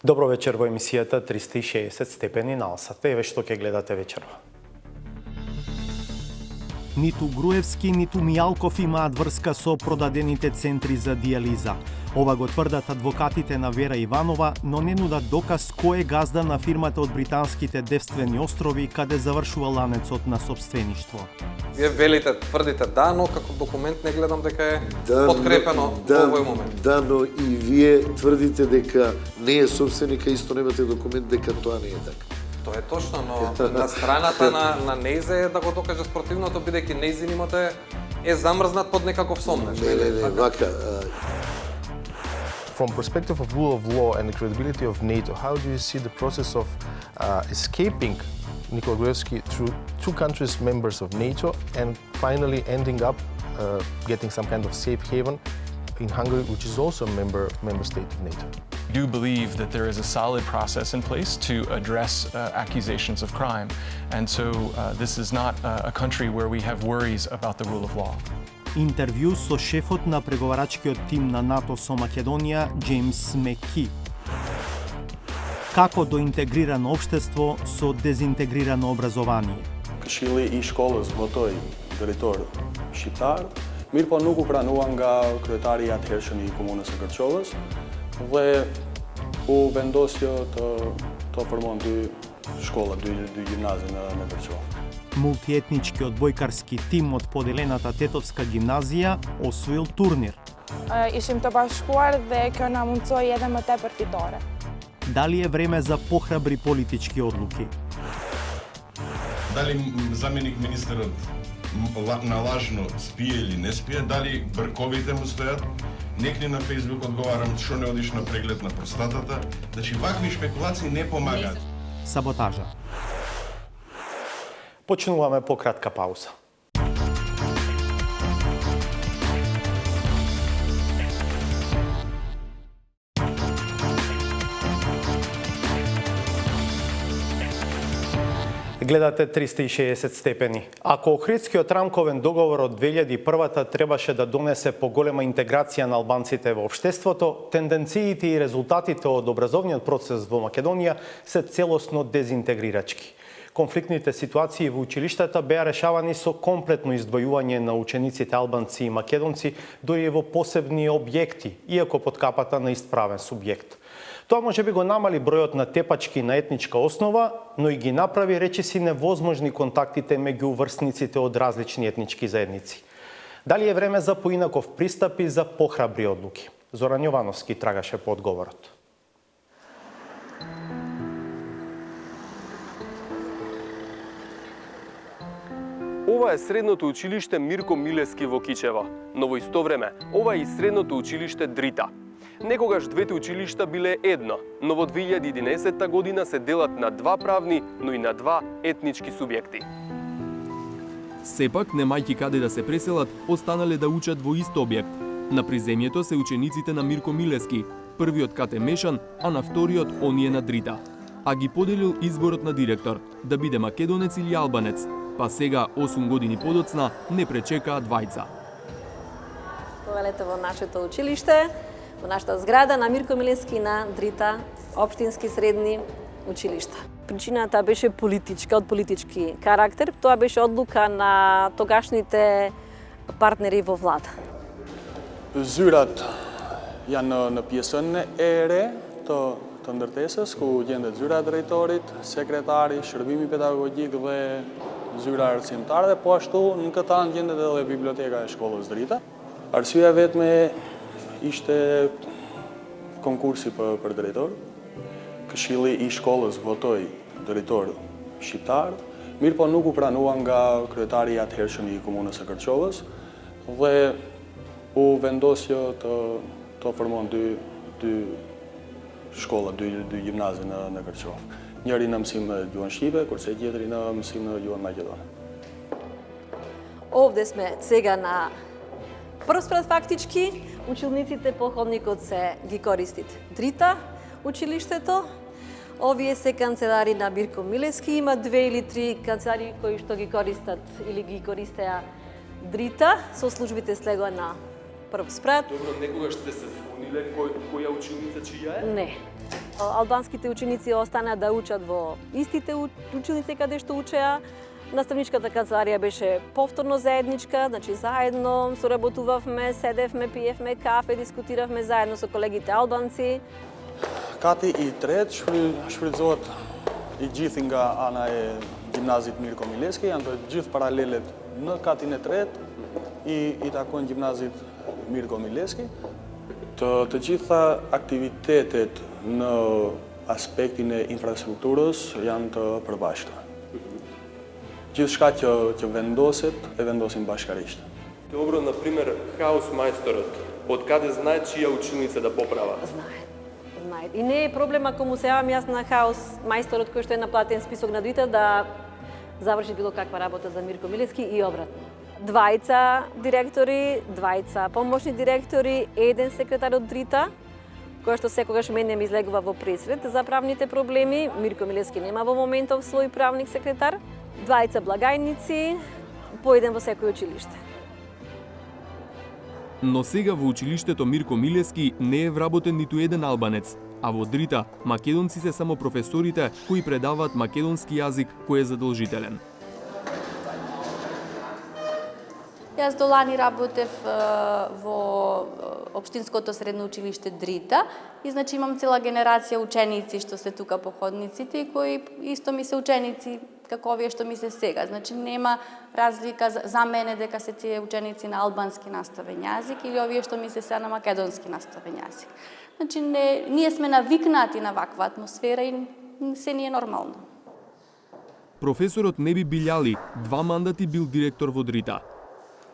Добро вечер во емисијата 360 степени на Алсата. Еве што ќе гледате вечерва. Ниту Груевски, ниту Мијалков имаат врска со продадените центри за дијализа. Ова го тврдат адвокатите на Вера Иванова, но не нудат доказ кој е газда на фирмата од британските девствени острови каде завршува ланецот на собствеништво. Вие велите, тврдите да, но како документ не гледам дека е подкрепено во овој момент. Да, но и вие тврдите дека не е собственика, исто немате документ дека тоа не е така. Тоа е точно, но на страната на Нейзе е да го докаже спротивното, бидејќи Нейзин имате е замрзнат под некаков сомнеж. Не, вака. From perspective of rule of law and the credibility of NATO, how do you see the process of escaping Nikola Gruevski through two countries members of NATO and finally ending up getting some kind of safe haven in Hungary, which is also a member state of NATO? I do believe that there is a solid process in place to address accusations of crime, and so this is not a country where we have worries about the rule of law. Интервју со шефот на преговарачкиот тим на НАТО со Македонија, Джеймс Меки. Како до интегрирано општество со дезинтегрирано образование? Këshilli I shkollës votoi drejtor shqiptar, mirë po nuk u pranua nga kryetari I atëhershëm I komunës së Kërçovës dhe u vendosjo të formon dy shkolla, dy gjimnaze në Kërçovë. Мултиетничкиот бојкарски тим од поделената Тетовска гимназија освоил турнир. Ishim të bashkuar dhe kjo na mundsoi edhe më tepër fitore. Дали е време за похрабри политички одлуки? Дали заменик министерот налажно спие или не спие, дали брковите му стојат? Некни на Facebook одговарам што не одиш на преглед на простатата. Значи вакви шпекулации не помагаат. Саботажа. Почнуваме по кратка пауза. Гледате 360 степени. Ако Охридскиот рамковен договор од 2001 требаше да донесе поголема интеграција на албанците во општеството, тенденциите и резултатите од образовниот процес во Македонија се целосно дезинтегрирачки. Конфликтните ситуации во училиштата беа решавани со комплетно издвојување на учениците албанци и македонци, дури во посебни објекти, иако под капата на исправен субјект. Тоа можеби го намали бројот на тепачки на етничка основа, но и ги направи речиси невозможни контактите меѓу врсниците од различни етнички заедници. Дали е време за поинаков пристап и за похрабри одлуки? Зоран Јовановски трагаше по одговорот. Ова е средното училиште Мирко Милевски во Кичево, но во исто време ова е и средното училиште Дрита. Некогаш двете училишта биле едно, но во 2011 година се делат на два правни, но и на два етнички субјекти. Сепак, немајќи каде да се преселат, останале да учат во ист објект. На приземјето се учениците на Мирко Милевски, првиот кате Мешан, а на вториот оние на Дрита. А ги поделил изборот на директор, да биде македонец или албанец, па сега, 8 години подоцна, не пречекаа двајца. Повелете во нашето училиште, во нашата зграда на Мирко Милевски на Дрита, општински средни училишта. Причината беше политичка, од политички карактер. Тоа беше одлука на тогашните партнери во влада. Zyrat janë në pjesën e re të ndërtesës, ku gjendet zyra e drejtorit, sekretari, shërbimi pedagogjik dhe zyra arsimtare, dhe po ashtu në këtë anë gjendet edhe biblioteka e shkollës Drita. Arsyeja vetme ishte konkursi për drejtor. Këshilli I shkollës votoi drejtor shqiptar, mirë po nuk u pranua nga kryetari I atëhershëm I komunës së Kërçovës dhe u vendosjo të formon dy shkolla, dy gjimnaze në Kërçovë. Njëri në mësim në gjuhën shqipe, kurse tjetri në mësim në gjuhën maqedone. Овде сме сега на првспред фактички, училниците походникот се ги користит Дрита, училиштето. Овие се канцелари на Мирко Милевски, има 2 или 3 канцелари кои што ги користат или ги користеа Дрита, со службите слегоа на прв спрат. Добро, некогаш сте се збуниле која училница чија е? Не. Албанските ученици останаа да учат во истите училници каде што учеа. Наставничката канцеларија беше повторно заедничка, значи заедно соработувавме, седевме, пиевме кафе, дискутиравме заедно со колегите албанци. Kati i tretë shfrytëzohet i gjithë nga ana e gjimnazit Mirko Mileski, janë të gjithë paralelet në katin e tretë i takojnë gjimnazit Mirko Mileski. Të gjitha aktivitetet në aspektin e infrastrukturës janë të përbashkëta. Gjithçka që vendoset, e vendosin bashkarisht. Добро, например, хаус мајсторот, од каде знае чија училница да поправа? Знае. И не е проблем ако му се јавам јас на хаус мајсторот кој што е на платен список на Дрита да заврши било каква работа за Мирко Милевски и обратно. Двајца директори, двајца помошни директори, еден секретар од Дрита, кој што секогаш мене ми излегува во пресред за правните проблеми. Мирко Милевски нема во моментов свој правник секретар. Двајца благајници, по еден во секој училиште. Но сега во училиштето Мирко Милевски не е вработен ниту еден албанец, а во Дрита македонци се само професорите кои предаваат македонски јазик кој е задолжителен. Јас до лани работев во Општинското средно училиште Дрита и значи имам цела генерација ученици што се тука по ходниците и кои исто ми се ученици како овие што ми се сега. Значи нема разлика за мене дека се тие ученици на албански наставен јазик или овие што ми се сега на македонски наставен јазик. Значи ние сме навикнати на ваква атмосфера и се ни е нормално. Професорот Неби Билјали 2 мандати бил директор во Дрита.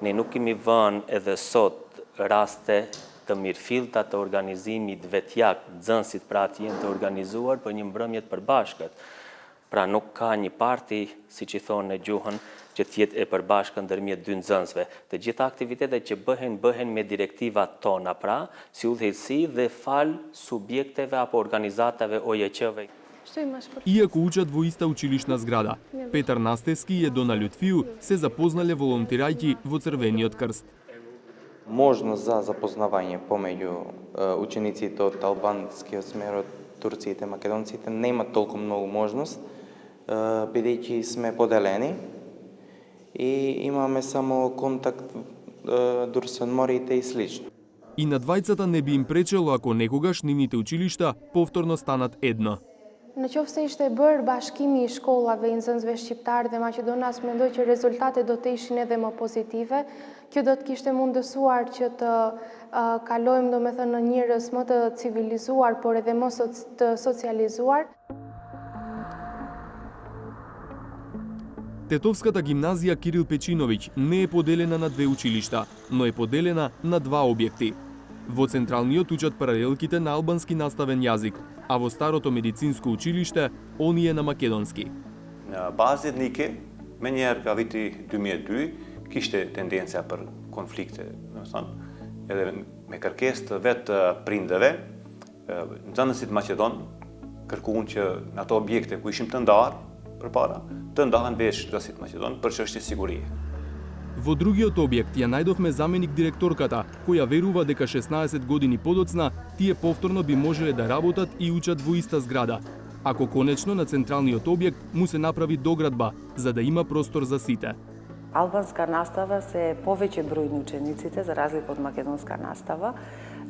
Ne nuk kemi vënë edhe sot raste të mirëfillta të organizimit vetjak nxënësit pra të jenë të organizuar për një mbrëmje të përbashkët. Pra nuk ka një parti, siç i thonë në gjuhën, që të jetë e përbashkët ndërmjet dy nxënësve. Të gjitha aktivitetet që bëhen me direktivat tona, pra, si udhëheqësi dhe fal subjekteve apo organizatave OJQ-ve. Иако учат во иста училишна зграда, Петар Настевски и Едона Лютфију се запознале волонтирајќи во Црвениот крст. Можност за запознавање помеѓу учениците од албанскиот смер, од турците, македонците, нема толку многу можност, бидејќи сме поделени и имаме само контакт дур со одморите и слично. И на двајцата не би им пречело ако некогаш нивните училишта повторно станат едно. Në qoftë se ishte bërë bashkimi I shkollave I nxënësve shqiptar dhe maqedonas, mendoj që rezultatet do të ishin edhe më pozitive. Kjo do të kishte mundësuar që të kalojmë domethënë në njerëz më të civilizuar, por edhe më të socializuar. Тетовската гимназија Кирил Печиновиќ не е поделена на две училишта, но е поделена на 2 објекти. Во централниот учат паралелките на албански наставен јазик, а во старото медицинско училиште оние на македонски. Në bazë etnike, me njerë ka viti 2002, kishte tendenca për konflikte, edhe me kërkesë të vetë prindëve, nxënësit Maqedon kërkuan që në ato objekte ku ishim të ndarë përpara, të ndahen veç nxënësit Maqedon për çështje sigurie. Во другиот објект ја најдовме заменик директорката, која верува дека 16 години подоцна тие повторно би можеле да работат и учат во иста зграда, ако конечно на централниот објект му се направи доградба, за да има простор за сите. Албанска настава се повеќе бројни учениците за разлика од македонска настава,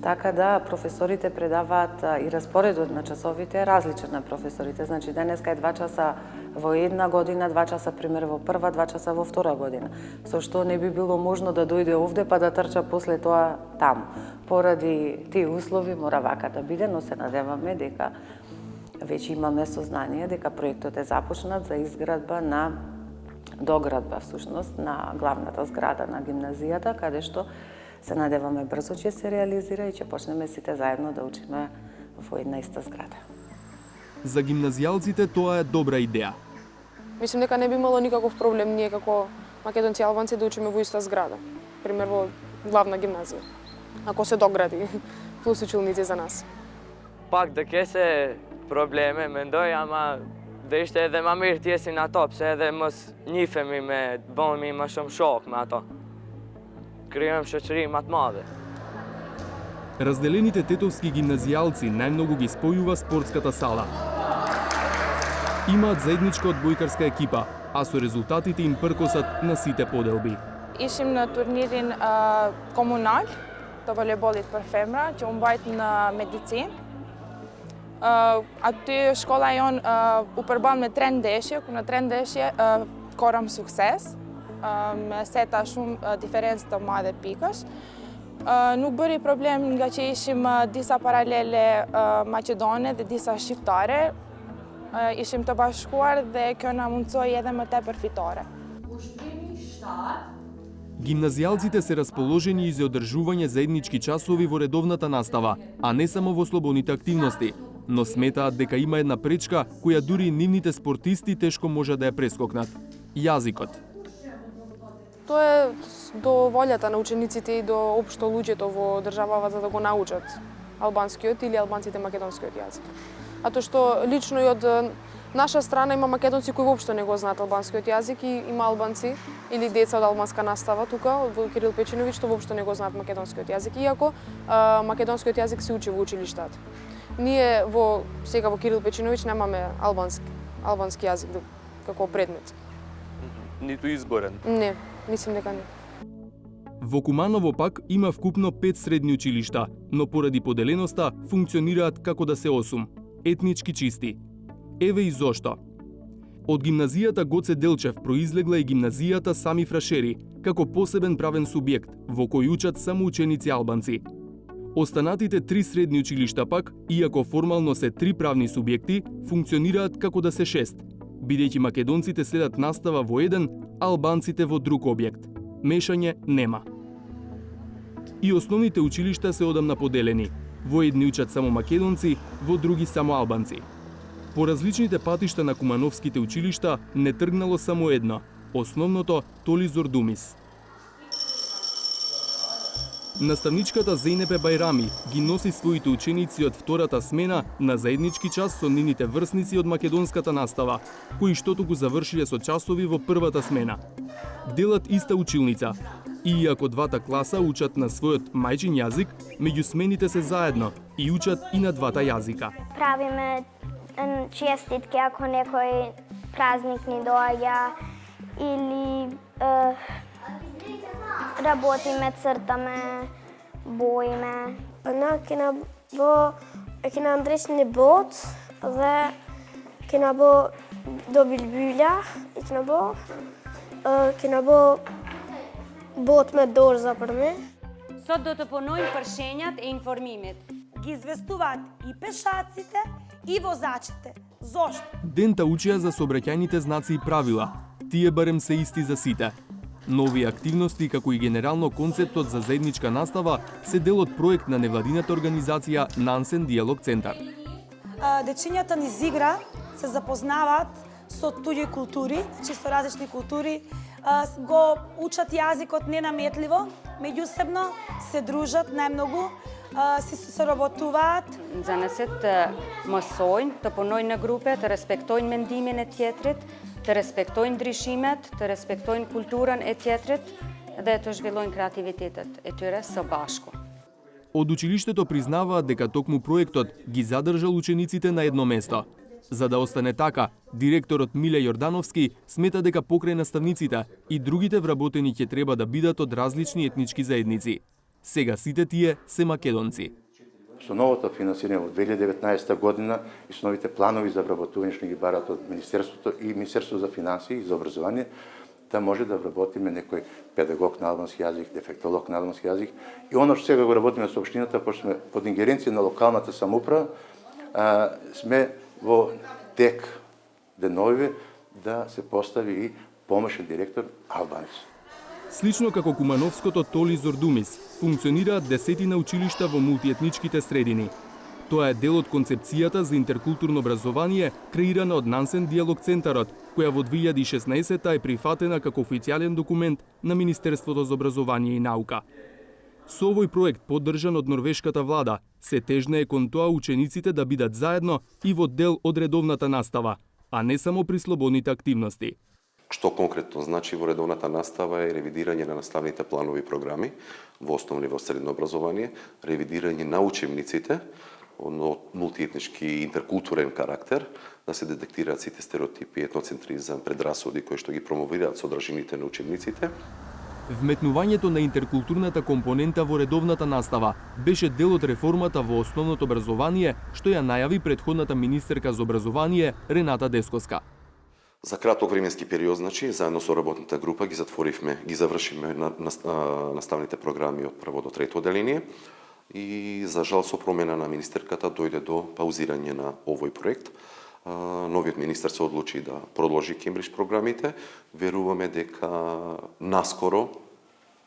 така да професорите предаваат и распоредот на часовите е различен на професорите. Значи денеска е 2 часа во една година, 2 часа пример во прва, 2 часа во втора година. Со што не би било можно да дојде овде па да трча после тоа таму. Поради тие услови мора вака да биде, но се надеваме дека веќе имаме сознание дека проектот е започнат за изградба на доградба всушност на главната зграда на гимназијата, каде што се надеваме брзо ќе се реализира и ќе почнеме сите заедно да учиме во една иста зграда. За гимназијалците тоа е добра идеја. Мислам дека не би имало никаков проблем ние како македонци и албанци да учиме во иста зграда. Пример во главна гимназија. Ако се догради плюс училници за нас. Пак да ке се проблеме, мендој, ама да ishte edhe ma mirë t'jesin ato, pse edhe mos njifemi me bëhemi ma shumë shok me ato. Krijojmë shoqëri ma të madhe. Разделените тетовски гимназијалци најмногу ги спојува спортската сала. Имаат заедничка одбојкарска екипа, а со резултатите им пркосат на сите поделби. Ишим на турнирин комунал, то волейболит për femra, që u mbajt në medicinë. Aty shkolla jon u përban me 3 ndeshje, ku në 3 ndeshje korëm sukses, me seta shumë diferencë të madhe pikësh. Nuk bëri problem nga që ishim disa paralele maqedone dhe disa shqiptare. Ishim të bashkuar dhe kjo na mundsoi edhe më tepër fitore. Гимназијалците се расположени и за одржување заеднички часови во редовната настава, а не само во слободните активности, но сметаат дека има една пречка која дури и нивните спортисти тешко може да ја прескокнат – јазикот. Тоа е до волјата на учениците и до општо луѓето во државава за да го научат албанскиот или албанците македонскиот јазик. А тоа што лично и од наша страна има македонци кои воопшто не го знаат албанскиот јазик и има албанци или деца од албанска настава тука, во Кирил Печиновиќ, што воопшто не го знаат македонскиот јазик, иако македонскиот јазик се учи во училиштата. Ние сега во Кирил Печиновиќ немаме албански јазик како предмет. Ниту изборен? Не, мислам дека не. Во Куманово пак има вкупно 5 средни училишта, но поради поделеноста функционираат како да се 8, етнички чисти. Еве и зошто. Од гимназијата Гоце Делчев произлегла и гимназијата Сами Фрашери, како посебен правен субјект, во кој учат само ученици албанци. Останатите 3 средни училишта пак, иако формално се 3 правни субјекти, функционираат како да се 6, бидејќи македонците следат настава во еден, а албанците во друг објект. Мешање нема. И основните училишта се одамна поделени. Во едни учат само македонци, во други само албанци. По различните патишта на кумановските училишта не тргнало само едно – основното Толи Зордумис. Наставничката Зейнепе Бајрами ги носи своите ученици од втората смена на заеднички час со нивните врсници од македонската настава, кои штото го завршиле со часови во првата смена. Делат иста училница. И иако двата класа учат на својот мајчин јазик, меѓу смените се заедно и учат и на двата јазика. Правиме честитки ако некој празник ни доаѓа или работиме, цртаме, боиме. Кена Андреш бот dhe kena bë do bilbyla, kena bë bot me dorza për me. Sot do të punojnë për shenjat e informimit. Ги известуваат и пешаците и возачите. Зошто? Дента учија за сообраќајните знаци и правила. Тие барем се исти за сите. Нови активности, како и генерално концептот за заедничка настава, се дел од проект на невладината организација Нансен Диалог Центар. Дечињата низ игра се запознаваат со туѓи култури, со различни култури, го учат јазикот ненаметливо, меѓусебно се дружат најмногу, си соработуваат. Занесет të mësojnë, të punojnë në grupe, të respektojnë mendimin e tjetrit, të respektojnë ndryshimet, të respektojnë kulturën e tjetrit dhe të zhvillojnë kreativitetet e tyre së bashku. Од училиштето признаваат дека токму проектот ги задржал учениците на едно место. За да остане така, директорот Миле Јордановски смета дека покрај наставниците и другите вработени ќе треба да бидат од различни етнички заедници. Сега сите тие се македонци. Со новото финансирање во 2019 година и со новите планови за вработување што ги барат од Министерството и Министерството за финансии и за образование, да може да вработиме некој педагог на албански јазик, дефектолог на албански јазик. И оно што сега го работиме со општината, пошто сме под ингеренција на локалната самоуправа, сме во тек деновиве да се постави и помошен директор албанец. Слично како кумановското Толи Зордумис, функционираат десетина училишта во мултиетничките средини. Тоа е дел од концепцијата за интеркултурно образование, креирана од Нансен Диалог Центарот, која во 2016 е прифатена како официјален документ на Министерството за образование и наука. Со овој проект, поддржан од норвешката влада, се тежне кон тоа учениците да бидат заедно и во дел од редовната настава, а не само при слободните активности. Што конкретно значи во редовната настава е ревидирање на наставните планови и програми во основно и во средно образование, ревидирање на учебниците од мултиетнички и интеркултурен карактер, да се детектираат сите стереотипи, етноцентризам, предрасуди кои што ги промовираат содржините на учебниците. Вметнувањето на интеркултурната компонента во редовната настава беше дел од реформата во основното образование, што ја најави претходната министерка за образование Рената Десковска. За краток временски период, значи, заедно со работната група ги завршиме наставните програми од прво до трето одделение и за жал со промена на министерката дојде до паузирање на овој проект. Новиот министер се одлучи да продолжи Кембридж програмите. Веруваме дека наскоро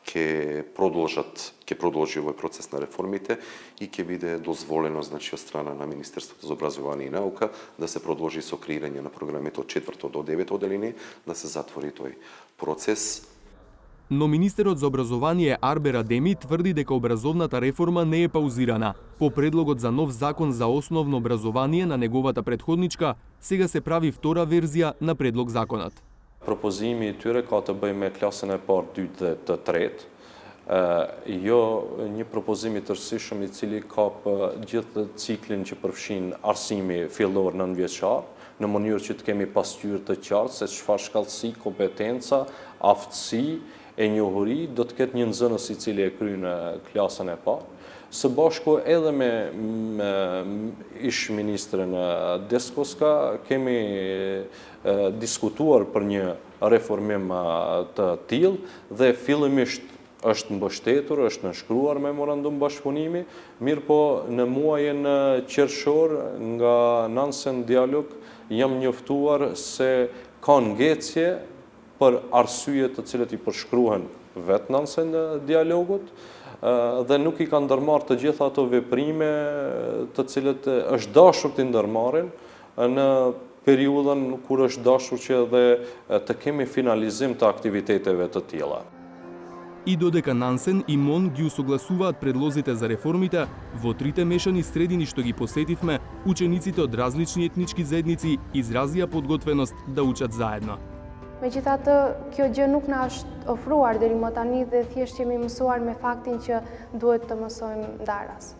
ќе продолжи овој процес на реформите и ќе биде дозволено, значи, од страна на Министерството за образование и наука да се продолжи со креирање на програмите од 4 до 9 одделение, да се затвори тој процес. Но министерот за образование Арбер Адеми тврди дека образовната реформа не е паузирана. По предлогот за нов закон за основно образование на неговата предходничка, сега се прави втора верзија на предлог законот. Propozimi i tyre ka të bëjë me klasën e parë, dytë dhe të tretë. Jo një propozim i tërësishëm i cili ka gjithë ciklin që përfshin arsimi fillor nënvjeçar, në mënyrë që të kemi pasqyrë të qartë se çfarë shkallësi, kompetenca, aftësi e njohuri do të ketë një nxënës i cili e kryen klasën e parë. Së bashku edhe me ish ministrën Deskowska kemi diskutuar për një reformim të tillë dhe fillimisht është mbështetur, është nënshkruar memorandum bashkëpunimi, mirë po në muajin qershor nga Nansen Dialog jam njoftuar se ka ngecje për arsye të cilet i përshkruhen vetë Nansen Dialogut, dhe nuk i ka ndërmarrë të gjitha ato veprime të cilët është dashur të ndërmarrin në periudhën kur është dashur që edhe të kemi finalizim të aktiviteteve të tilla. И додека Нансен и МОН ги усогласуваат предлозите за реформите, во трите мешани средини што ги посетивме, учениците од различни етнички заедници изразија подготвеност да учат заедно. Megjithatë, kjo gjë nuk na është ofruar deri më tani dhe thjesht jemi mësuar me faktin që duhet të mësojmë ndaras.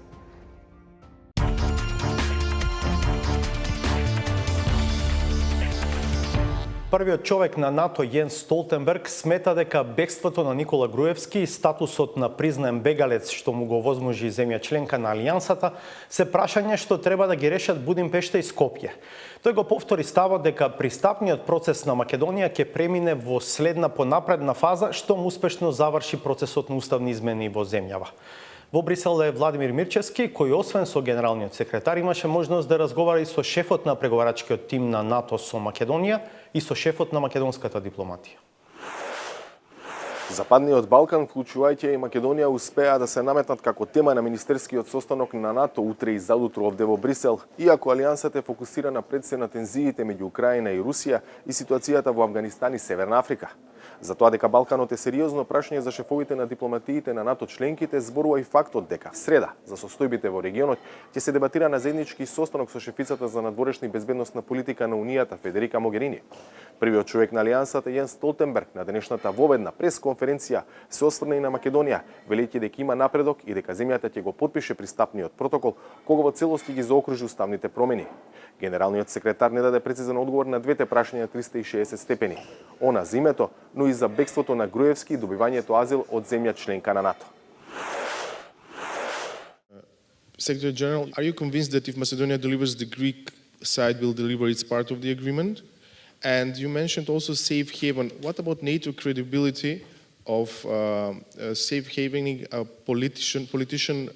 Првиот човек на НАТО Јенс Столтенберг смета дека бегството на Никола Груевски и статусот на признаен бегалец што му го возможи земја членка на Алијансата се прашање што треба да ги решат Будимпешта и Скопје. Тој го повтори ставот дека пристапниот процес на Македонија ќе премине во следна понапредна фаза штом успешно заврши процесот на уставни измени во земјава. Во Брисел е Владимир Мирчевски, кој освен со генералниот секретар имаше можност да разговара и со шефот на преговарачкиот тим на НАТО со Македонија и со шефот на македонската дипломатија. Западниот Балкан, вклучувајќи и Македонија, успеа да се наметнат како тема на министерскиот состанок на НАТО утре и задутро овде во Брисел, иако Алијансата е фокусирана пред се на тензиите меѓу Украина и Русија и ситуацијата во Авганистан и Северна Африка. За тоа дека Балканот е сериозно прашање за шефовите на дипломатиите на НАТО членките, зборува и фактот дека в среда за состојбите во регионот ќе се дебатира на заеднички состанок со шефицата за надворешна и безбедносна политика на Унијата Федерика Могерини. Првиот човек на Алијансата Јенс Столтенберг на денешната воведна пресконференција се осврна и на Македонија, велејќи дека има напредок и дека земјата ќе го потпише пристапниот протокол кога во целости ги заокружи уставните промени. Генералниот секретар не даде прецизен одговор на двете прашања 360 степени. Она за името, но и за бегството на Груевски и добивањето азил од земја членка на НАТО. Secretary General, are you convinced that if Macedonia delivers, the Greek side will deliver its part of the agreement? And you mentioned also safe haven. What about NATO credibility of safe havening a politician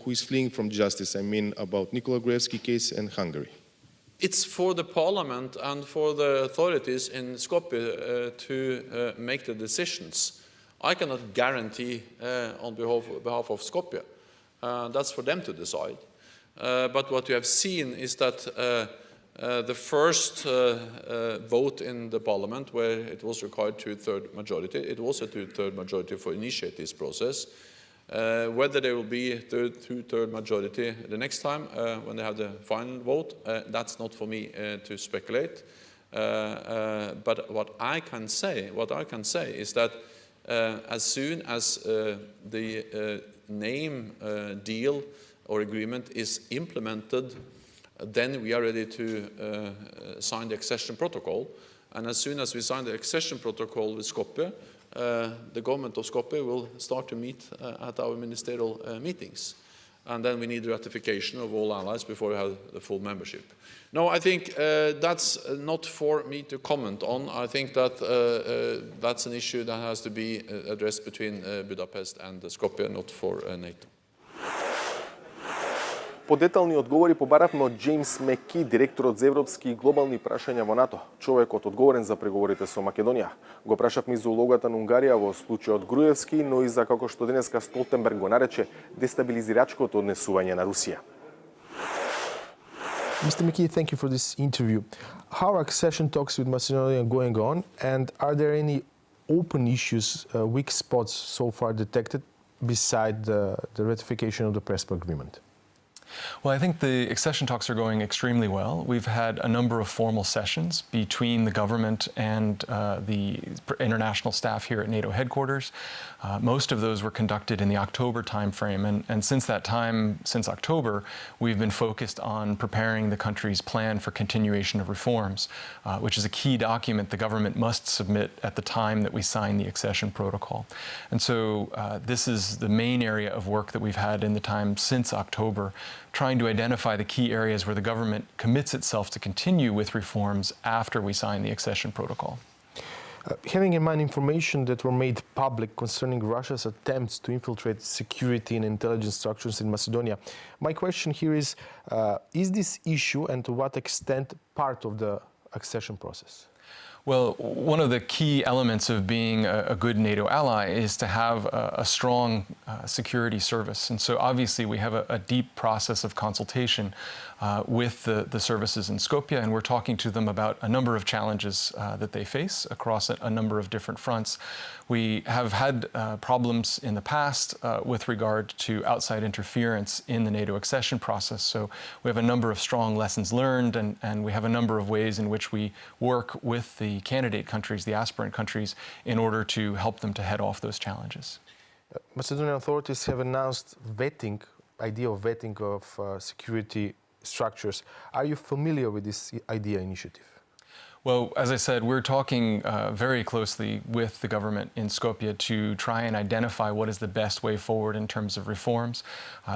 who is fleeing from justice? I mean about Nikola Gruevski case and Hungary. It's for the parliament and for the authorities in Skopje to make the decisions. I cannot guarantee on behalf of Skopje. That's for them to decide. But what you have seen is that the first vote in the parliament, where it was required 2/3 majority, it was a 2/3 majority for initiate this process. Whether there will be a 2/3 majority the next time when they have the final vote, that's not for me to speculate. But what I can say is that as soon as the name deal or agreement is implemented, then we are ready to sign the accession protocol. And as soon as we sign the accession protocol with Skopje, the government of Skopje will start to meet at our ministerial meetings. And then we need ratification of all allies before we have the full membership. No, I think that's not for me to comment on. I think that that's an issue that has to be addressed between Budapest and Skopje, not for NATO. Подетални одговори побаравме од Джеймс Меки, директорот за европски и глобални прашања во НАТО, човекот одговорен за преговорите со Македонија. Го прашавме за улогата на Унгарија во случајот Груевски, но и за, како што денеска Столтенберг го нарече, дестабилизирачкото однесување на Русија. Mr. McKee, thank you for this interview. How are accession talks with Macedonia going on, and are there any open issues, weak spots so far detected beside the ratification of the Prespa agreement? Well, I think the accession talks are going extremely well. We've had a number of formal sessions between the government and the international staff here at NATO headquarters. Most of those were conducted in the October timeframe, and since that time, since October, we've been focused on preparing the country's plan for continuation of reforms, which is a key document the government must submit at the time that we sign the accession protocol. And so this is the main area of work that we've had in the time since October, trying to identify the key areas where the government commits itself to continue with reforms after we sign the accession protocol. Having in mind information that were made public concerning Russia's attempts to infiltrate security and intelligence structures in Macedonia, my question here is this issue and to what extent part of the accession process? Well, one of the key elements of being a good NATO ally is to have a strong security service. And so obviously we have a deep process of consultation with the services in Skopje, and we're talking to them about a number of challenges that they face across a number of different fronts. We have had problems in the past with regard to outside interference in the NATO accession process. So we have a number of strong lessons learned, and we have a number of ways in which we work with the candidate countries, the aspirant countries, in order to help them to head off those challenges. Macedonian authorities have announced idea of vetting of security structures. Are you familiar with this initiative? Well, as I said, we're talking very closely with the government in Skopje to try and identify what is the best way forward in terms of reforms.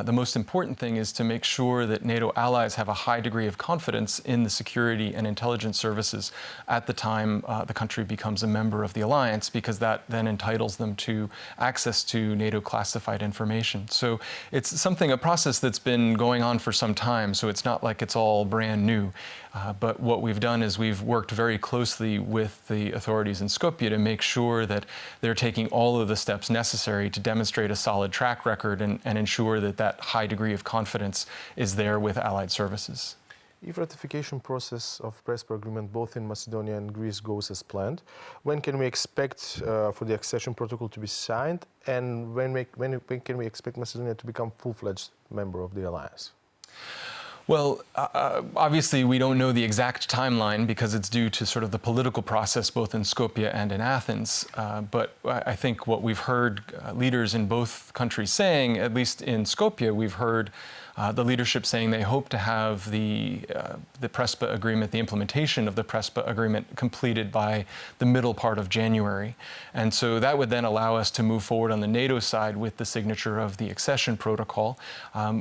The most important thing is to make sure that NATO allies have a high degree of confidence in the security and intelligence services at the time the country becomes a member of the alliance, because that then entitles them to access to NATO classified information. So it's a process that's been going on for some time, so it's not like it's all brand new. But what we've done is we've worked very closely with the authorities in Skopje to make sure that they're taking all of the steps necessary to demonstrate a solid track record and ensure that that high degree of confidence is there with allied services. If ratification process of Prespa agreement both in Macedonia and Greece goes as planned, when can we expect for the accession protocol to be signed, and when can we expect Macedonia to become full-fledged member of the alliance? Well, obviously we don't know the exact timeline because it's due to sort of the political process both in Skopje and in Athens. But I think what we've heard leaders in both countries saying, at least in Skopje, we've heard the leadership saying they hope to have the Prespa agreement, the implementation of the Prespa agreement completed by the middle part of January. And so that would then allow us to move forward on the NATO side with the signature of the accession protocol.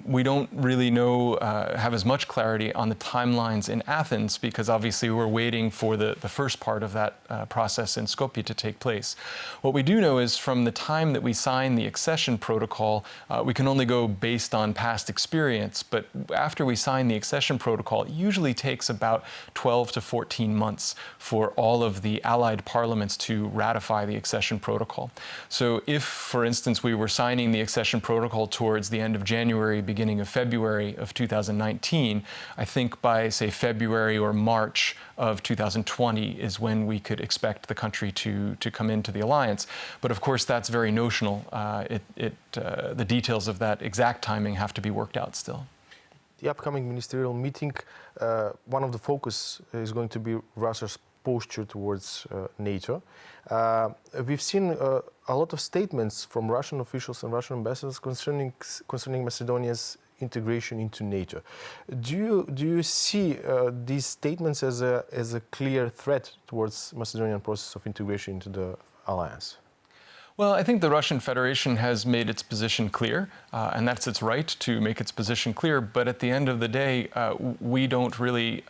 We don't really have as much clarity on the timelines in Athens because obviously we're waiting for the first part of that process in Skopje to take place. What we do know is from the time that we sign the accession protocol, we can only go based on past experience. But after we sign the accession protocol, it usually takes about 12 to 14 months for all of the allied parliaments to ratify the accession protocol. So if, for instance, we were signing the accession protocol towards the end of January, beginning of February of 2019, I think by, say, February or March of 2020 is when we could expect the country to come into the alliance. But of course, that's very notional. The details of that exact timing have to be worked out still. The upcoming ministerial meeting, one of the focus is going to be Russia's posture towards NATO. We've seen a lot of statements from Russian officials and Russian ambassadors concerning Macedonia's integration into NATO. Do you see these statements as a clear threat towards Macedonian process of integration into the alliance? Well, I think the Russian Federation has made its position clear, and that's its right to make its position clear. But at the end of the day, we don't really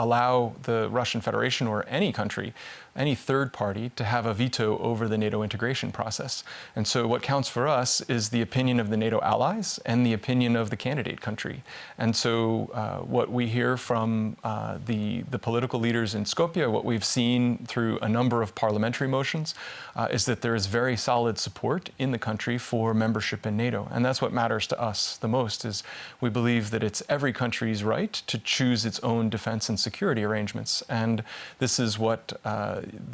allow the Russian Federation or any country, any third party, to have a veto over the NATO integration process. And so what counts for us is the opinion of the NATO allies and the opinion of the candidate country. And so what we hear from the political leaders in Skopje, what we've seen through a number of parliamentary motions, is that there is very solid support in the country for membership in NATO. And that's what matters to us the most, is we believe that it's every country's right to choose its own defense and security arrangements. And this is what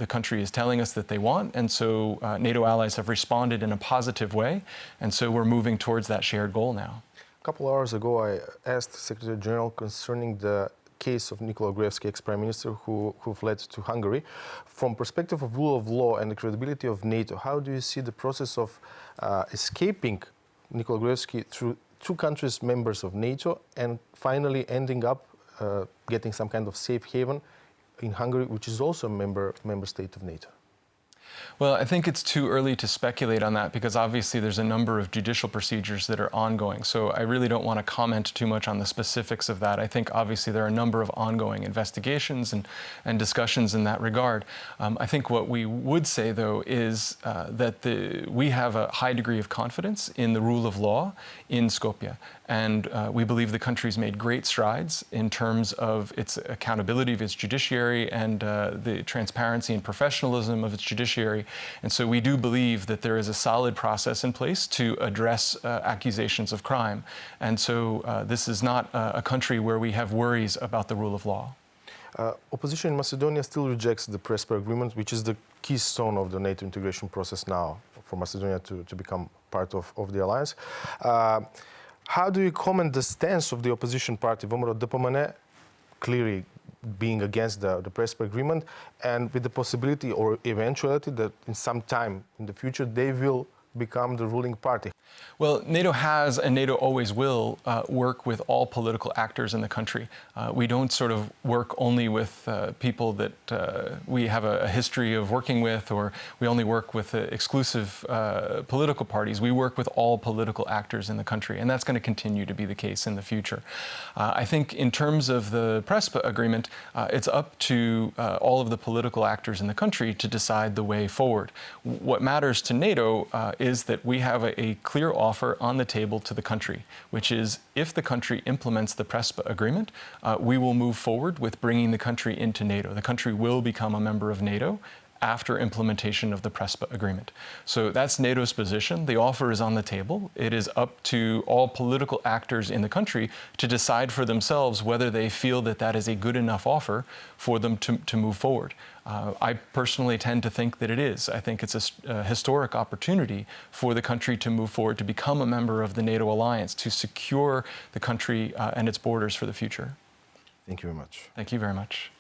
the country is telling us that they want. And so NATO allies have responded in a positive way. And so we're moving towards that shared goal now. A couple of hours ago, I asked Secretary General concerning the case of Nikola Gruevski, ex-prime minister, who fled to Hungary. From perspective of rule of law and the credibility of NATO, how do you see the process of escaping Nikola Gruevski through two countries members of NATO and finally ending up getting some kind of safe haven in Hungary, which is also a member state of NATO? Well, I think it's too early to speculate on that because obviously there's a number of judicial procedures that are ongoing. So I really don't want to comment too much on the specifics of that. I think obviously there are a number of ongoing investigations and discussions in that regard. I think what we would say, though, is that we have a high degree of confidence in the rule of law in Skopje. And we believe the country's made great strides in terms of its accountability of its judiciary and the transparency and professionalism of its judiciary. And so we do believe that there is a solid process in place to address accusations of crime. And so this is not a country where we have worries about the rule of law. Opposition in Macedonia still rejects the Prespa agreement, which is the keystone of the NATO integration process now for Macedonia to become part of the alliance. How do you comment the stance of the opposition party, ВМРО ДПМН, clearly being against the Prespa agreement, and with the possibility or eventuality that in some time in the future they will become the ruling party? Well, NATO has and NATO always will work with all political actors in the country. We don't sort of work only with people that we have a history of working with, or we only work with exclusive political parties. We work with all political actors in the country, and that's going to continue to be the case in the future. I think in terms of the Prespa agreement, it's up to all of the political actors in the country to decide the way forward. What matters to NATO is that we have a clear offer on the table to the country, which is if the country implements the Prespa agreement, we will move forward with bringing the country into NATO. The country will become a member of NATO after implementation of the Prespa agreement. So that's NATO's position. The offer is on the table. It is up to all political actors in the country to decide for themselves whether they feel that that is a good enough offer for them to move forward. I personally tend to think that it is. I think it's a historic opportunity for the country to move forward, to become a member of the NATO alliance, to secure the country and its borders for the future. Thank you very much. Thank you very much.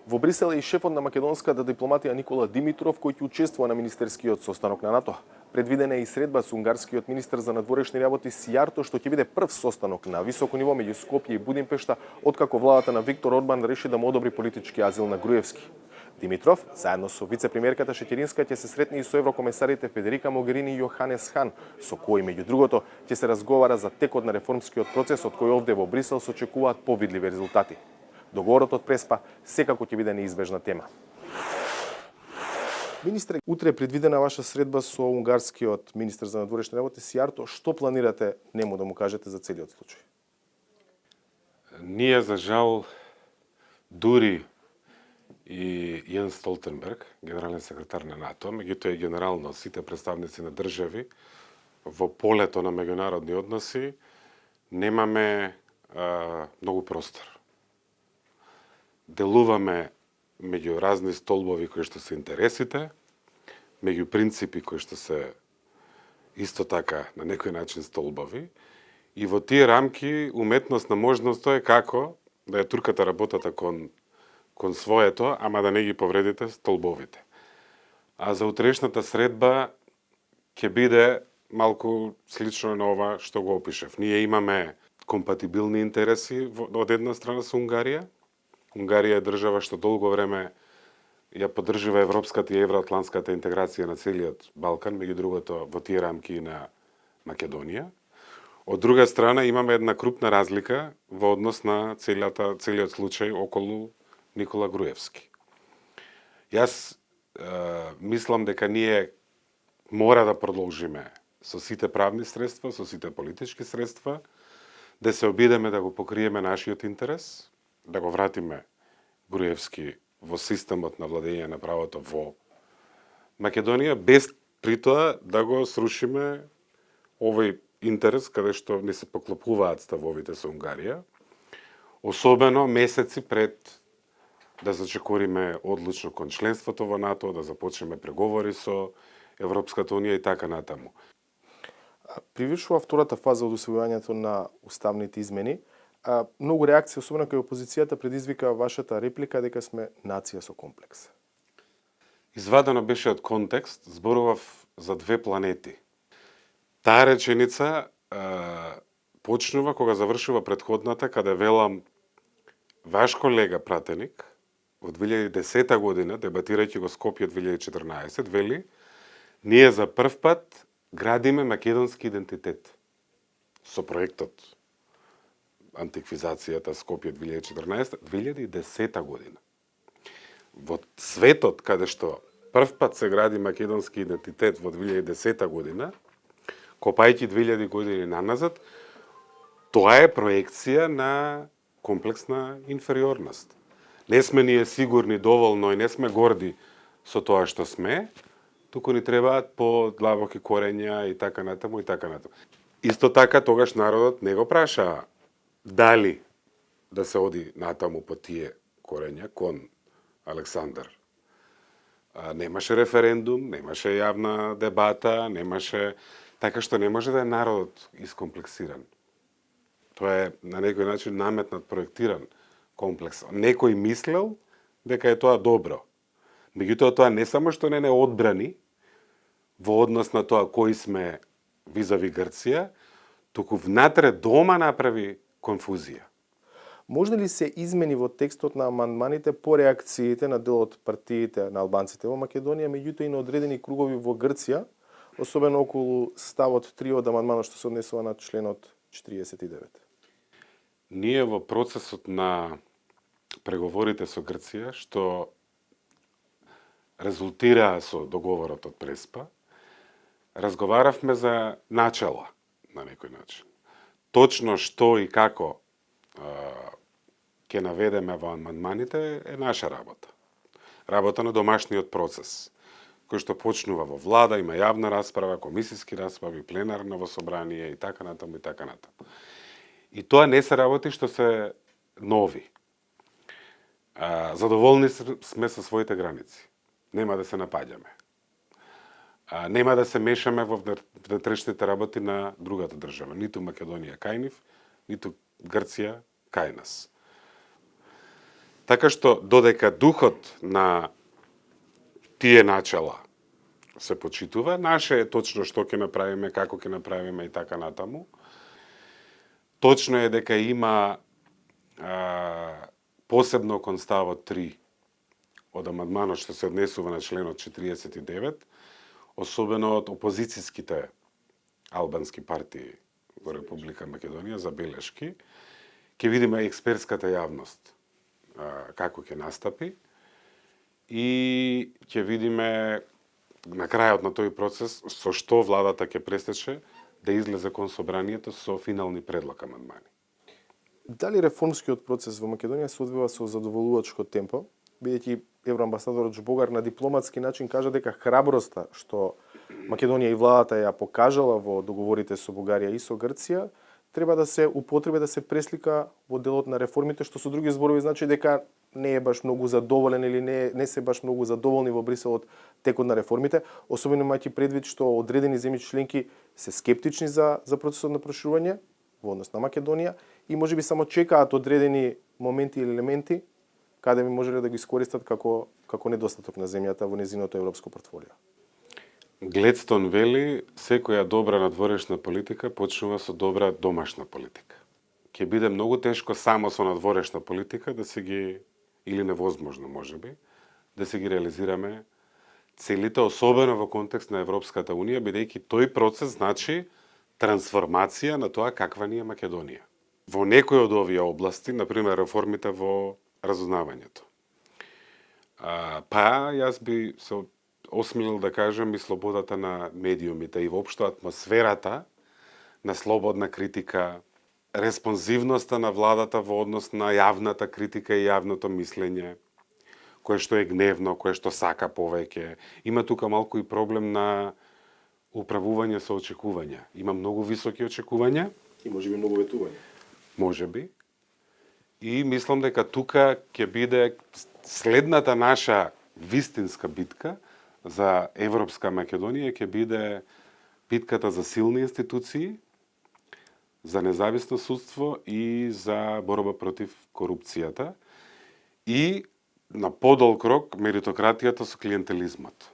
Во Брисел е и шефот на македонската дипломатија Никола Димитров, кој ќе учествува на министерскиот состанок на НАТО. Предвидена е и средба со унгарскиот министер за надворешни работи Сијарто, што ќе биде прв состанок на високо ниво меѓу Скопје и Будимпешта, откако владата на Виктор Орбан реши да му одобри политички азил на Груевски. Димитров, заедно со вице-премиерката Шеќеринска, ќе се сретне и со еврокомесарите Федерика Могерини и Јоханес Хан, со кои, меѓу другото, ќе се разговара за текот на реформскиот процес, од кој овде во Брисел се очекуваат повидливи резултати. Договорот од Преспа секако ќе биде неизбежна тема. Министре, утре е предвидена ваша средба со унгарскиот министер за надворешни работи Сијарто. Што планирате нему да му кажете за целиот случај? Ние, за жал, дури и Јенс Столтенберг, генерален секретар на НАТО, меѓутоа и генерално сите представници на држави во полето на меѓународни односи, немаме многу простор. Делуваме меѓу разни столбови кои што се интересите, меѓу принципи кои што се исто така на некој начин столбови, и во тие рамки уметност на можноста е како да ја турката работата кон кон своето, ама да не ги повредите столбовите. А за утрешната средба ќе биде малку слично на ова што го опишев. Ние имаме компатибилни интереси од една страна со Унгарија. Унгарија е држава што долго време ја поддржува европската и евроатлантската интеграција на целиот Балкан, меѓу другото во тие рамки на Македонија. Од друга страна имаме една крупна разлика во однос на целиот случај околу Никола Груевски. Јас мислам дека ние мора да продолжиме со сите правни средства, со сите политички средства, да се обидеме да го покриеме нашиот интерес, да го вратиме Груевски во системот на владење на правото во Македонија, без при тоа да го срушиме овој интерес каде што не се поклопуваат ставовите со Унгарија, особено месеци пред да зачекориме одлучно кон членството во НАТО, да започнеме преговори со Европската Унија и така натаму. Привршува втората фаза од усвојувањето на уставните измени. Многу реакции, особено кај опозицијата, предизвика вашата реплика дека сме нација со комплекс. Извадено беше од контекст, зборував за две планети. Таа реченица почнува кога завршува предходната, каде велам ваш колега пратеник во 2010 година, дебатирајќи го Скопје 2014, вели ние за прв пат градиме македонски идентитет со проектот антиквизацијата Скопје 2010 година. Во светот каде што прв пат се гради македонски идентитет во 2010 година, копајќи 2000 години наназад, тоа е проекција на комплексна инфериорност. Не сме ние сигурни доволно и не сме горди со тоа што сме, туку ни требаат по-длабоки корења и така натаму и така натаму. Исто така тогаш народот не го праша дали да се оди натаму по тие корења кон Александар. Немаше референдум, немаше јавна дебата, немаше така што не може да е народот искомплексиран. Тоа е на некој начин наметнат, проектиран комплекс. Некој мислел дека е тоа добро. Меѓутоа тоа не само што не одбрани во однос на тоа кои сме визави Грција, туку внатре дома направи конфузија. Може ли се измени во текстот на амандманите по реакциите на дел од партиите на албанците во Македонија, меѓутоа и на одредени кругови во Грција, особено околу ставот 3 од амандманот што се однесува на членот 49? Ние во процесот на преговорите со Грција, што резултираа со договорот од Преспа, разговаравме за начала на некој начин. Точно што и како ќе наведеме во амандманите е наша работа. Работа на домашниот процес, кој што почнува во влада, има јавна расправа, комисиски расправи, пленарно во собрание и така натаму и така натаму. И тоа не се работи што се нови. Задоволни сме со своите граници. Нема да се напаѓаме. Нема да се мешаме во внатрешните работи на другата држава. Ниту Македонија кај нив, ниту Грција кај нас. Така што, додека духот на тие начала се почитува, наше е точно што ќе направиме, како ќе направиме и така натаму. Точно е дека има посебно кон ставот 3 од амандманот што се однесува на членот 49, особено од опозицијските албански партии во Република Македонија, забелешки, ќе видиме експертската јавност како ќе настапи и ќе видиме на крајот на тој процес со што владата ќе престече да излезе кон собранието со финални предлог амандмани. Дали реформскиот процес во Македонија се одвива со задоволувачко темпо, бидејќи евроамбасадорот Жбогар на дипломатски начин кажа дека храброста што Македонија и владата ја покажала во договорите со Бугарија и со Грција треба да се употреби, да се преслика во делот на реформите, што со други зборови значи дека не е баш многу задоволен или не се баш многу задоволни во Брисел од текот на реформите, особено имајќи предвид што одредени земји членки се скептични за процесот на проширување во однос на Македонија и можеби само чекаат одредени моменти или елементи каде би можеле да го искористат како недостаток на земјата во незиното европско портфолио? Гледстон вели, секоја добра надворешна политика почнува со добра домашна политика. Ќе биде многу тешко само со надворешна политика да се ги, или невозможно можеби, да се ги реализираме целите, особено во контекст на Европската Унија, бидејќи тој процес значи трансформација на тоа каква ни е Македонија. Во некои од овие области, например реформите во разузнавањето. Па јас би се осмелил да кажем и слободата на медиумите и воопшто атмосферата на слободна критика, респонзивноста на владата во однос на јавната критика и јавното мислење, кое што е гневно, кое што сака повеќе. Има тука малку и проблем на управување со очекувања. Има многу високи очекувања. И можеби многу ветување. Можеби. И мислам дека тука ќе биде следната наша вистинска битка за Европска Македонија, ќе биде битката за силни институции, за независно судство и за борба против корупцијата и на подолг рок меритократијата со клиентелизмот.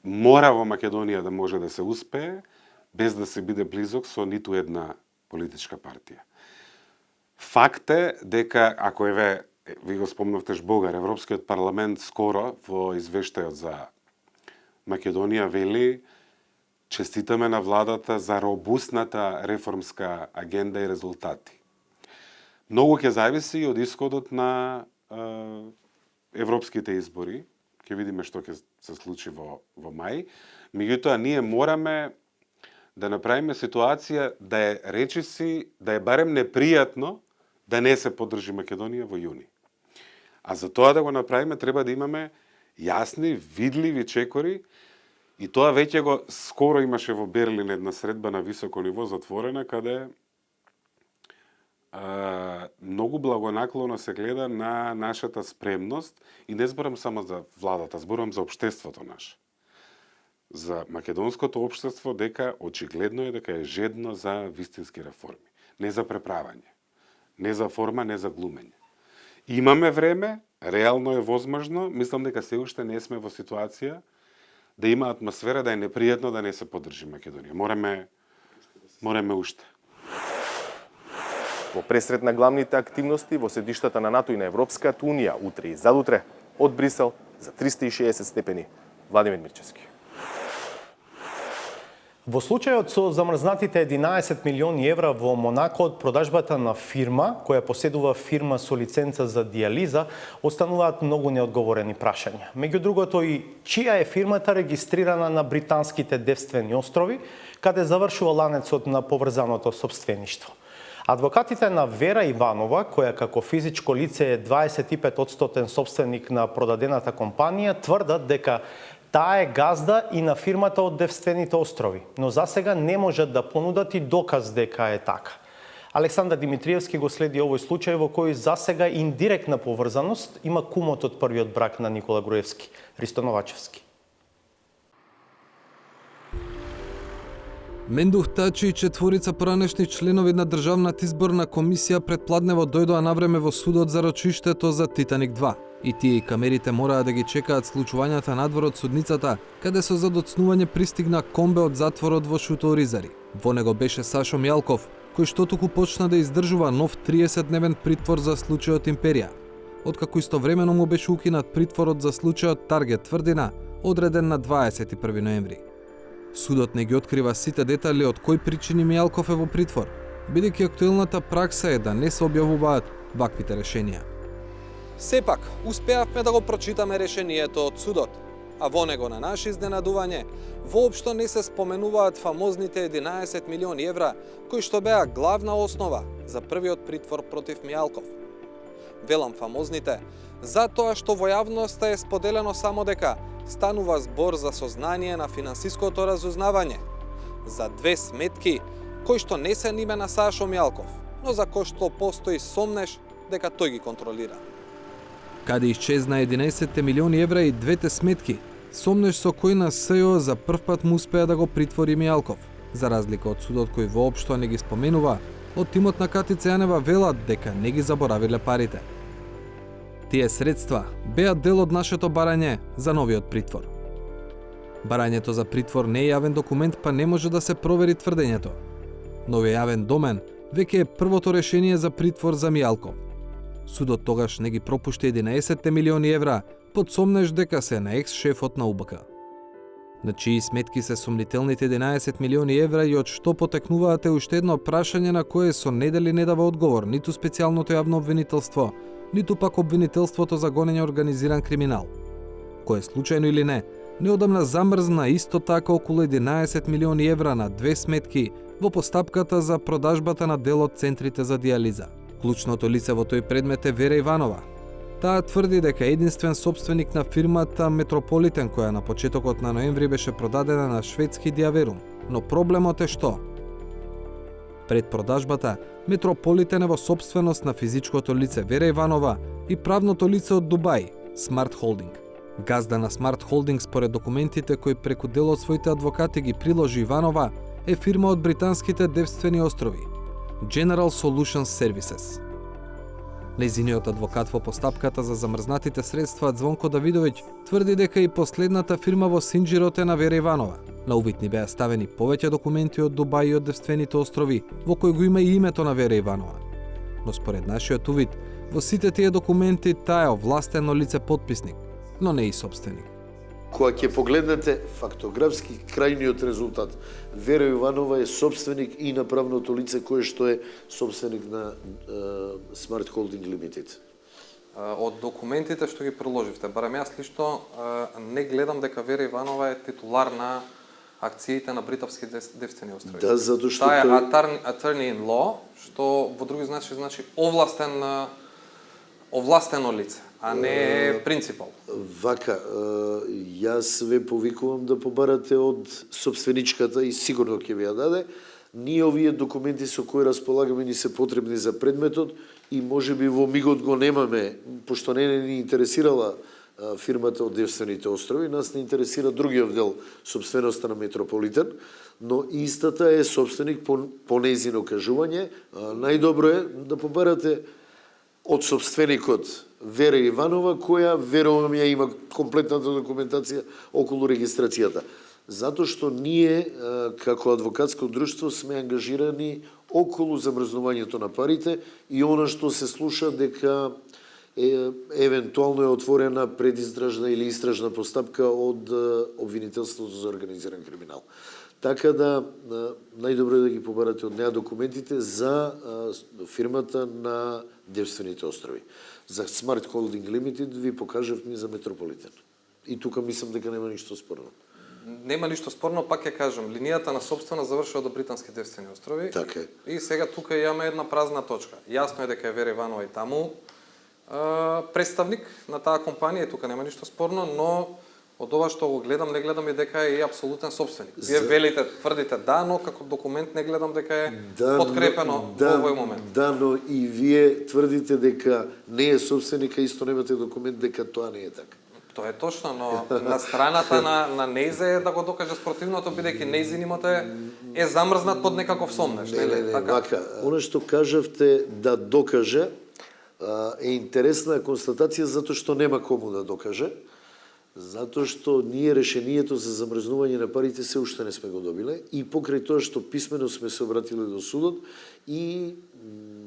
Мора во Македонија да може да се успее без да се биде близок со ниту една политичка партија. Факт е дека, ако ви го спомнавте Жбогар, Европскиот парламент скоро во извештајот за Македонија вели: честитаме на владата за робусната реформска агенда и резултати. Многу ќе зависи од исходот на европските избори. Ќе видиме што ќе се случи во мај. Меѓутоа, ние мораме да направиме ситуација да е речиси, да е барем непријатно да не се поддржи Македонија во јуни. А за тоа да го направиме треба да имаме јасни, видливи чекори. И тоа веќе го скоро имаше во Берлин една средба на високо ниво затворена, каде многу благонаклоно се гледа на нашата спремност, и не зборам само за владата, зборам за општеството наше. За македонското општество дека очигледно е дека е жедно за вистински реформи, не за преправање, не за форма, не за глумење. Имаме време, реално е возможно, мислам дека се уште не сме во ситуација да има атмосфера да е непријатно да не се поддржи Македонија. Мораме уште. Во пресред на главните активности во седиштата на НАТО и на Европската Унија утре и задутре од Брисел за 360 степени. Владимир Мирчевски. Во случајот со замрзнатите 11 милиони евра во Монако од продажбата на фирма, која поседува фирма со лиценца за диализа, остануваат многу неодговорени прашања. Меѓу другото и чија е фирмата регистрирана на британските Девствени острови, каде завршува ланецот на поврзаното сопствеништво. Адвокатите на Вера Иванова, која како физичко лице е 25% сопственик на продадената компанија, тврдат дека таа е газда и на фирмата од Девствените острови, но засега не можат да понудат и доказ дека е така. Александар Димитриевски го следи овој случај во кој засега индиректна поврзаност има кумот од првиот брак на Никола Груевски, Ристо Новачевски. Мендух Тачи и четворица поранешни членови на Државната изборна комисија предпладнево дојдоа навреме во судот за рочиштето за Титаник 2. И тие и камерите мораа да ги чекаат случувањата надвор од судницата, каде со задоцнување пристигна комбе од затворот во Шуто Оризари. Во него беше Сашо Мјалков, кој што туку почна да издржува нов 30-дневен притвор за случајот Империја, откако истовремено му беше укинат притворот за случајот Таргет Тврдина, одреден на 21 ноември. Судот не ги открива сите детали од кои причини Мјалков е во притвор, бидејќи актуелната пракса е да не се објавуваат ваквите решенија. Сепак, успеавме да го прочитаме решението од судот, а во него на наше изненадување воопшто не се споменуваат фамозните 11 милиони евра кои што беа главна основа за првиот притвор против Мјалков. Велам фамозните, затоа што во јавноста е споделено само дека станува збор за сознание на финансиското разузнавање, за две сметки кои што не се име на Сашо Мјалков, но за кои што постои сомнеш дека тој ги контролира. Каде исчезна 11 милиони евра и двете сметки, сомнеш со кој на СЈО за прв пат му успеа да го притвори Мјалков. За разлика од судот кој воопшто не ги споменува, од тимот на Катица Јанева велат дека не ги заборавиле парите. Тие средства беа дел од нашето барање за новиот притвор. Барањето за притвор не е јавен документ, па не може да се провери тврдењето. Новиот јавен домен веќе е првото решение за притвор за Мијалков. Судот тогаш не ги пропушти 11 милиони евра под сомнеж дека се на екс-шефот на УБК. На чии сметки се сомнителните 11 милиони евра и од што потекнуваат е уште едно прашање на кое со недели не дава одговор ниту специјалното јавно обвинителство, ниту пак обвинителството за гонење организиран криминал. Кое случајно или не, неодамна замрзна исто така околу 11 милиони евра на две сметки во постапката за продажбата на дел од центрите за диализа. Клучното лице во тој предмет е Вера Иванова. Таа тврди дека е единствен собственик на фирмата Метрополитен, која на почетокот на ноември беше продадена на шведски Диаверум. Но проблемот е што? Пред продажбата, Метрополитен е во собственост на физичкото лице Вера Иванова и правното лице од Дубај, Smart Holding. Газда на Smart Holding според документите кои преку дел од своите адвокати ги приложи Иванова е фирма од британските Девствени острови, General Solutions Services. Нејзиниот адвокат во постапката за замрзнатите средства Звонко Давидовиќ тврди дека и последната фирма во Синџирот е на Вера Иванова. На увид ни беа ставени повеќе документи од Дубај и од Девствените острови, во кои го има и името на Вера Иванова. Но според нашиот увид, во сите тие документи таа е овластено лице потписник, но не и собственик. Кога ќе погледнете фактографски крајниот резултат, Вера Иванова е собственик и на правното лице кое што е собственик на Smart Holding Limited. Од документите што ги приложивте, барем јас лично не гледам дека Вера Иванова е титулар на акциите на британски Девствени острови. Да, затоа што таа е тој... attorney in law, што во други значи овластено лице, а не принципал. Вака, јас ве повикувам да побарате од собственичката и сигурно ќе ви ја даде. Ние овие документи со кои располагаме ни се потребни за предметот и можеби во мигот го немаме, пошто не ни интересирала фирмата од Девствените острови, нас не интересира другиот дел, собственоста на Метрополитен, но истата е собственик по нејзино кажување. Најдобро е да побарате од собственикот Вера Иванова, која верувам ја има комплетната документација околу регистрацијата. Затоа што ние, како адвокатско друштво, сме ангажирани околу замрзнувањето на парите и она што се слуша дека евентуално е отворена предистражна или истражна постапка од обвинителството за организиран криминал. Така да, најдобро е да ги побарате од неа документите за фирмата на Девствените острови. За Smart Holding Limited ви покажавме за Метрополитен. И тука мислам дека нема ништо спорно. Нема ништо спорно, пак ќе кажам, линијата на собствена завршува до британски Девствени острови. Така е. И сега тука имаме една празна точка. Јасно е дека е Вера Иванова и таму представник на таа компанија, и тука нема ништо спорно, но од ова што го гледам, не гледам и дека е и апсолутен собственик. Вие велите, тврдите да, но како документ не гледам дека е подкрепено во овој момент. Да, но и вие тврдите дека не е собственика, исто немате документ дека тоа не е така. Тоа е точно, но на страната на Нејзе е да го докаже спротивното, бидејќи Нејзин имот е замрзнат под некаков сомнеж, не, вака. Оно што кажавте да докаже е интересна констатација затоа што нема кому да докаже. Затоа што ние решението за замрзнување на парите се уште не сме го добиле и покрај тоа што писмено сме се обратиле до судот и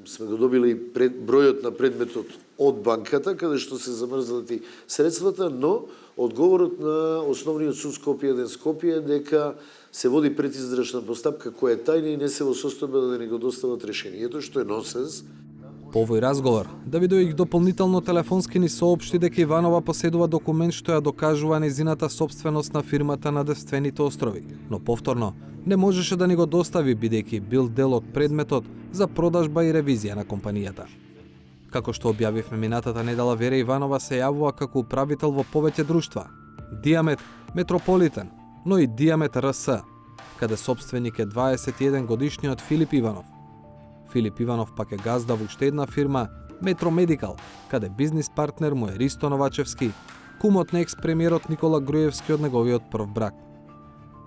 сме го добиле и бројот на предметот од банката каде што се замрзнати средствата, но одговорот на основниот суд Скопје 1 Скопје е дека се води предиздрачна постапка која е тајна и не се во состојба да ни го достават решението, што е нонсенс. По овој разговор, Давидовиќ дополнително телефонски ни соопшти дека Иванова поседува документ што ја докажува нејзината собственост на фирмата на Девствените острови, но повторно не можеше да ни го достави бидејќи бил дел од предметот за продажба и ревизија на компанијата. Како што објавивме минатата недела, Вера Иванова се јавува како управител во повеќе друштва: Диамет, Метрополитен, но и Диамет РС, каде собственик е 21 годишниот Филип Иванов. Филип Иванов пак е газда во уште една фирма, Метромедикал, каде бизнис партнер му е Ристо Новачевски, кумот на екс-премиерот Никола Груевски од неговиот прв брак.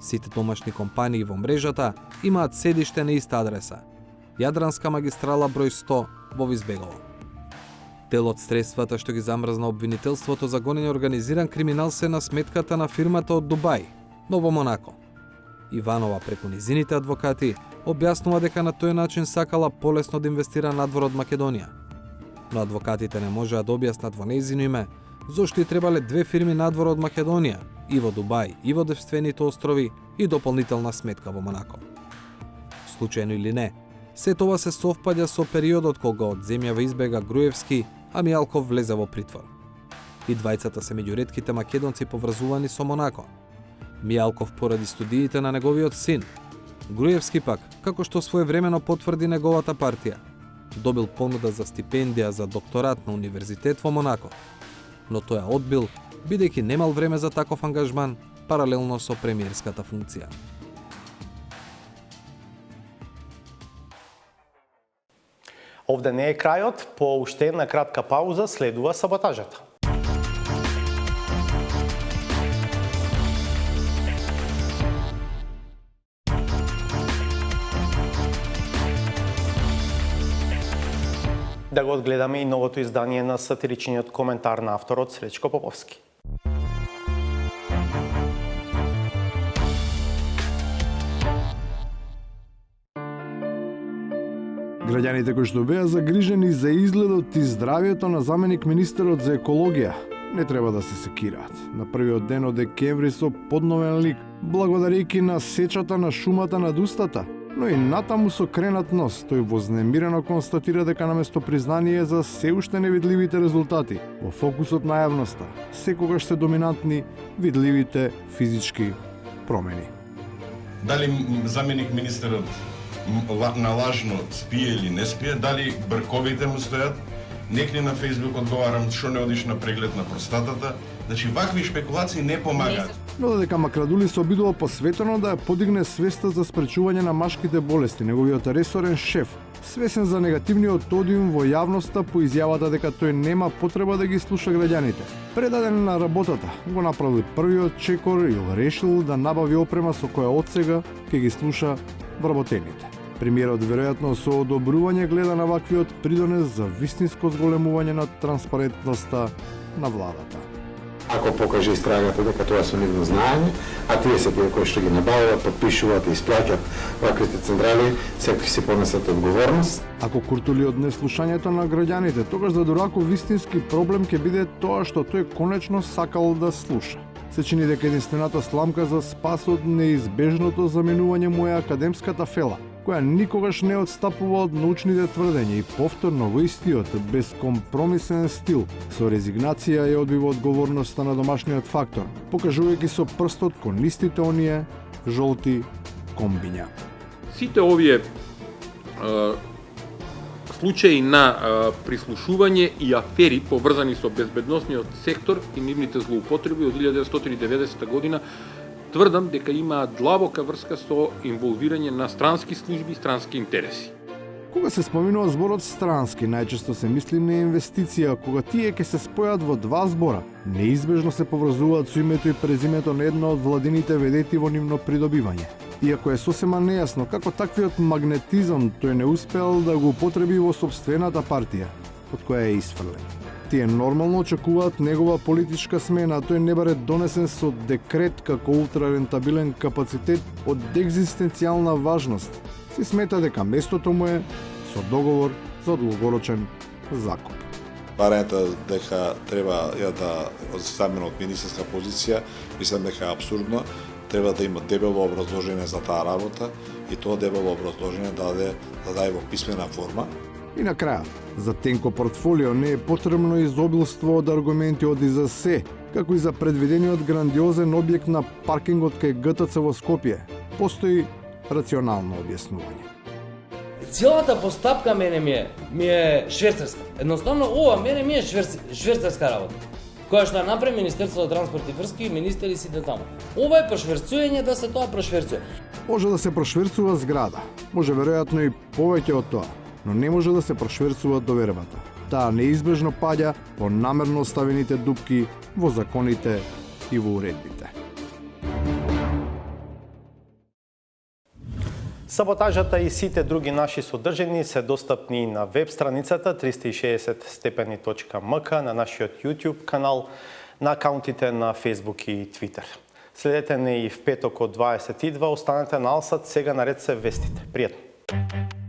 Сите домашни компании во мрежата имаат седиште на иста адреса: Јадранска магистрала број 100 во Визбегово. Дел од средствата што ги замрзна обвинителството за гонење организиран криминал се на сметката на фирмата од Дубај, Ново Монако. Иванова преку низините адвокати објаснува дека на тој начин сакала полесно да инвестира надвор од Македонија. Но адвокатите не можеа да објаснат во нејзино име зошто и требале две фирми надвор од Македонија, и во Дубај, и во Девствените острови, и дополнителна сметка во Монако. Случајно или не, се тоа се совпаѓа со периодот кога од земјава избега Груевски, а Мијалков влезе во притвор. И двајцата се меѓу ретките македонци поврзувани со Монако. Мијалков поради студиите на неговиот син. Груевски пак, како што своевремено потврди неговата партија, добил понуда за стипендија за докторат на универзитет во Монако. Но тој ја одбил, бидејќи немал време за таков ангажман, паралелно со премиерската функција. Овде не е крајот, по уште една кратка пауза следува саботажата. Да го одгледаме и новото издание на сатиричниот коментар на авторот Сречко Поповски. Граѓаните кои што беа загрижени за изгледот и здравјето на заменик министерот за екологија не треба да се секираат. На првиот ден од декември со подновен лик, благодарејќи на сечата на шумата над устата, но и натаму со кренат нос, тој вознемирено констатира дека наместо признание за се уште невидливите резултати, во фокусот на јавноста, секогаш се доминантни видливите физички промени. Дали заменик министерот налажно спие или не спие, дали брковите му стојат, некни на Фејсбук одговарам што не одиш на преглед на простатата, значи вакви шпекулации не помагаат. Но додека Макрадули се обидува посветено да ја подигне свеста за спречување на машките болести, неговиот ресорен шеф, свесен за негативниот одиум во јавноста по изјавата дека тој нема потреба да ги слуша граѓаните. Предаден на работата, го направил првиот чекор и решил да набави опрема со која одсега ќе ги слуша вработените. Премиерот веројатно со одобрување гледа на ваквиот придонес за вистинско зголемување на транспарентноста на владата. Ако покаже истрагата дека тоа се нивно знаење, а тие се тие кои што ги набавуваат, подпишуваат и исплаќаат ваквите централи, секој си понесат одговорност. Ако Куртули од неслушањето на граѓаните, тогаш за Дураков вистински проблем ќе биде тоа што тој конечно сакал да слуша. Се чини дека единствената сламка за спас од неизбежното заменување му е академската фела, која никогаш не отстапува од научните тврдења и повторно во истиот безкомпромисен стил, со резигнација ја одбива одговорноста на домашниот фактор, покажувајќи со прстот кон истите оние жолти комбиња. Сите овие случаи на прислушување и афери поврзани со безбедносниот сектор и нивните злоупотреби од 1990 година тврдам дека имаат длабока врска со инволвирање на странски служби и странски интереси. Кога се споминува зборот странски, најчесто се мисли на инвестиција, кога тие ќе се спојат во два збора, неизбежно се поврзуваат со името и презимето на една од владините ведети во нивно придобивање. Иако е сосема нејасно како таквиот магнетизам тој не успеал да го употреби во собствената партија, од која е исфрлен. Тие нормално очекуваат негова политичка смена, а тој не баре донесен со декрет како ултрарентабилен капацитет од екзистенцијална важност. Си смета дека местото му е со договор за долгорочен закуп. Барањето дека треба да замена од министерска позиција, мислам дека е абсурдно. Треба да има дебело образложение за таа работа и тоа дебело образложение да даде во писмена форма. И на крај, за тенко портфолио не е потребно изобилство од аргументи од и за се, како и за предвидениот грандиозен објект на паркингот кај ГТЦ во Скопје. Постои рационално објаснување. Целата постапка ми е швейцарска. Едноставно ова ми е швейцарска работа, која што направи Министерството за транспорт и врски и министери сите таму. Ова е прошверцување да се тоа прошверцува. Може да се прошверцува зграда, може веројатно и повеќе од тоа, но не може да се прошверцува довербата. Таа неизбежно паѓа по намерно оставените дупки во законите и во уредбите. Саботажата и сите други наши содржини се достапни на веб страницата 360stepeni.mk, на нашиот YouTube канал, на акаунтите на Facebook и Twitter. Следете не и в петок од 22, останете на Алсат, сега наред се вестите. Пријатно!